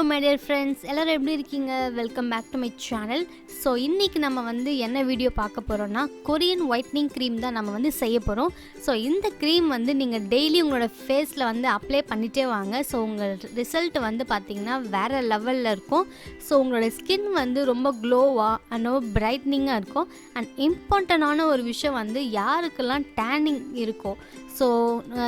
my dear friends, எல்லாரும் எப்படி இருக்கீங்க? Welcome back to my channel. So இன்றைக்கி நம்ம வந்து என்ன வீடியோ பார்க்க போகிறோம்னா கொரியன் ஒயிட்னிங் க்ரீம் தான் நம்ம வந்து செய்ய போகிறோம். ஸோ இந்த க்ரீம் வந்து நீங்கள் டெய்லி உங்களோட ஃபேஸில் வந்து அப்ளை பண்ணிகிட்டே வாங்க. ஸோ உங்கள் ரிசல்ட் வந்து பார்த்திங்கன்னா வேறு லெவலில் இருக்கும். ஸோ உங்களோட ஸ்கின் வந்து ரொம்ப க்ளோவாக அண்ட் பிரைட்னிங்காக இருக்கும். அண்ட் இம்பார்ட்டண்டான ஒரு விஷயம் வந்து யாருக்கெல்லாம் டேனிங் இருக்கும், ஸோ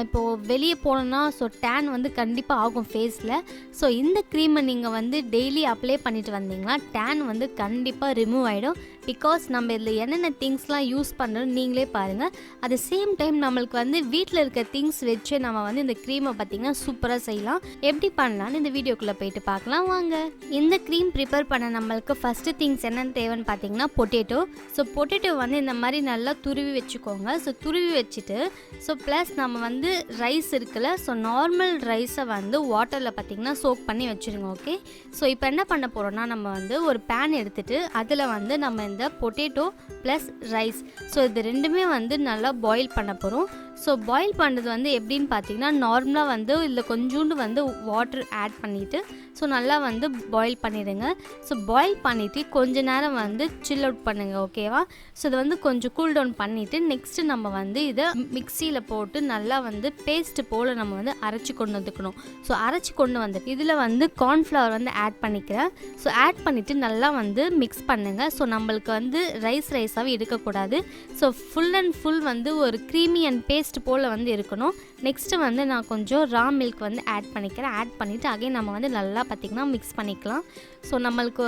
இப்போது வெளியே போனோன்னா ஸோ டேன் வந்து கண்டிப்பாக ஆகும் ஃபேஸில். ஸோ இந்த க்ரீமை நீங்கள் வந்து டெய்லி அப்ளை பண்ணிட்டு வந்தீங்கன்னா டேன் வந்து கண்டிப்பாக ரிமூவ் ஆகிடும். பிகாஸ் நம்ம இதில் என்னென்ன திங்ஸ்லாம் யூஸ் பண்ணுறோம் நீங்களே பாருங்கள். அட் த சேம் டைம் நம்மளுக்கு வந்து வீட்டில் இருக்க திங்ஸ் வச்சு நம்ம வந்து இந்த க்ரீமை பார்த்திங்கன்னா சூப்பராக செய்யலாம். எப்படி பண்ணலான்னு இந்த வீடியோக்குள்ளே போயிட்டு பார்க்கலாம் வாங்க. இந்த க்ரீம் ப்ரிப்பேர் பண்ண நம்மளுக்கு ஃபஸ்ட்டு திங்ஸ் என்னென்னு தேவைன்னு பார்த்தீங்கன்னா பொட்டேட்டோ. ஸோ பொட்டேட்டோ வந்து இந்த மாதிரி நல்லா துருவி வச்சுக்கோங்க. ஸோ துருவி வச்சுட்டு ஸோ ப்ளஸ் நம்ம வந்து ரைஸ் இருக்குல்ல, ஸோ நார்மல் ரைஸை வந்து வாட்டரில் பார்த்திங்கன்னா சோக் பண்ணி வச்சுருங்க. ஓகே, ஸோ இப்போ என்ன பண்ண போகிறோன்னா நம்ம வந்து ஒரு பேன் எடுத்துகிட்டு அதில் வந்து நம்ம இந்த பொட்டேட்டோ ப்ளஸ் ரைஸ் ஸோ இது ரெண்டுமே வந்து நல்லா பாயில் பண்ண போகிறோம். ஸோ பாயில் பண்ணுறது வந்து எப்படின்னு பார்த்தீங்கன்னா நார்மலாக வந்து இதில் கொஞ்சோண்டு வந்து வாட்டர் ஆட் பண்ணிவிட்டு ஸோ நல்லா வந்து பாயில் பண்ணிடுங்க. ஸோ பாயில் பண்ணிவிட்டு கொஞ்ச நேரம் வந்து சில் அவுட் பண்ணுங்கள். ஓகேவா? ஸோ இதை வந்து கொஞ்சம் கூல் டவுன் பண்ணிவிட்டு நெக்ஸ்ட்டு நம்ம வந்து இதை மிக்சியில் போட்டு நல்லா வந்து பேஸ்ட்டு போல் நம்ம வந்து அரைச்சி கொண்டு வந்துக்கணும். ஸோ அரைச்சி கொண்டு வந்துட்டு இதில் வந்து கார்ன்ஃப்ளவர் வந்து ஆட் பண்ணிக்கிறேன். ஸோ ஆட் பண்ணிவிட்டு நல்லா வந்து மிக்ஸ் பண்ணுங்கள். ஸோ நம்மளுக்கு வந்து ரைஸாகவே இருக்கக்கூடாது. ஸோ ஃபுல் அண்ட் ஃபுல் வந்து ஒரு க்ரீமி அண்ட் பேஸ்ட் போல் வந்து இருக்கணும். நெக்ஸ்ட்டு வந்து நான் கொஞ்சம் ரா மில்க் வந்து ஆட் பண்ணிக்கிறேன். ஆட் பண்ணிவிட்டு அகைன் நம்ம வந்து நல்லா பார்த்திங்கன்னா மிக்ஸ் பண்ணிக்கலாம். ஸோ நம்மளுக்கு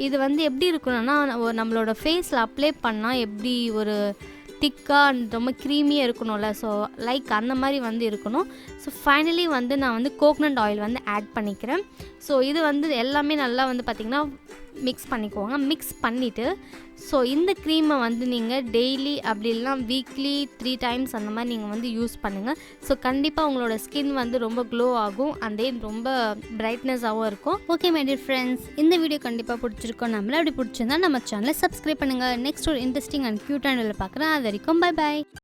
இது வந்து எப்படி இருக்கணும்னா நம்மளோட ஃபேஸில் அப்ளை பண்ணால் எப்படி ஒரு திக்காக ரொம்ப க்ரீமியாக இருக்கணும்ல, ஸோ லைக் அந்த மாதிரி வந்து இருக்கணும். ஸோ ஃபைனலி வந்து நான் வந்து கோகனட் ஆயில் வந்து ஆட் பண்ணிக்கிறேன். ஸோ இது வந்து எல்லாமே நல்லா வந்து பார்த்திங்கன்னா மிக்ஸ் பண்ணிக்குவாங்க. மிக்ஸ் பண்ணிவிட்டு ஸோ இந்த க்ரீமை வந்து நீங்கள் டெய்லி அப்படி இல்லைனா வீக்லி 3 times அந்த மாதிரி நீங்கள் வந்து யூஸ் பண்ணுங்கள். ஸோ கண்டிப்பாக உங்களோட ஸ்கின் வந்து ரொம்ப க்ளோ ஆகும் அண்ட் தென் ரொம்ப பிரைட்னஸாகவும் இருக்கும். ஓகே மை டியர் ஃப்ரெண்ட்ஸ், இந்த வீடியோ கண்டிப்பாக பிடிச்சிருக்கோம். நம்மள அப்படி பிடிச்சிருந்தா நம்ம சேனலை சப்ஸ்கிரைப் பண்ணுங்கள். நெக்ஸ்ட் ஒரு இன்ட்ரெஸ்டிங் அண்ட் க்யூட்டான வீடியோவில் பார்க்குறேன். அது வரைக்கும் பை பாய்.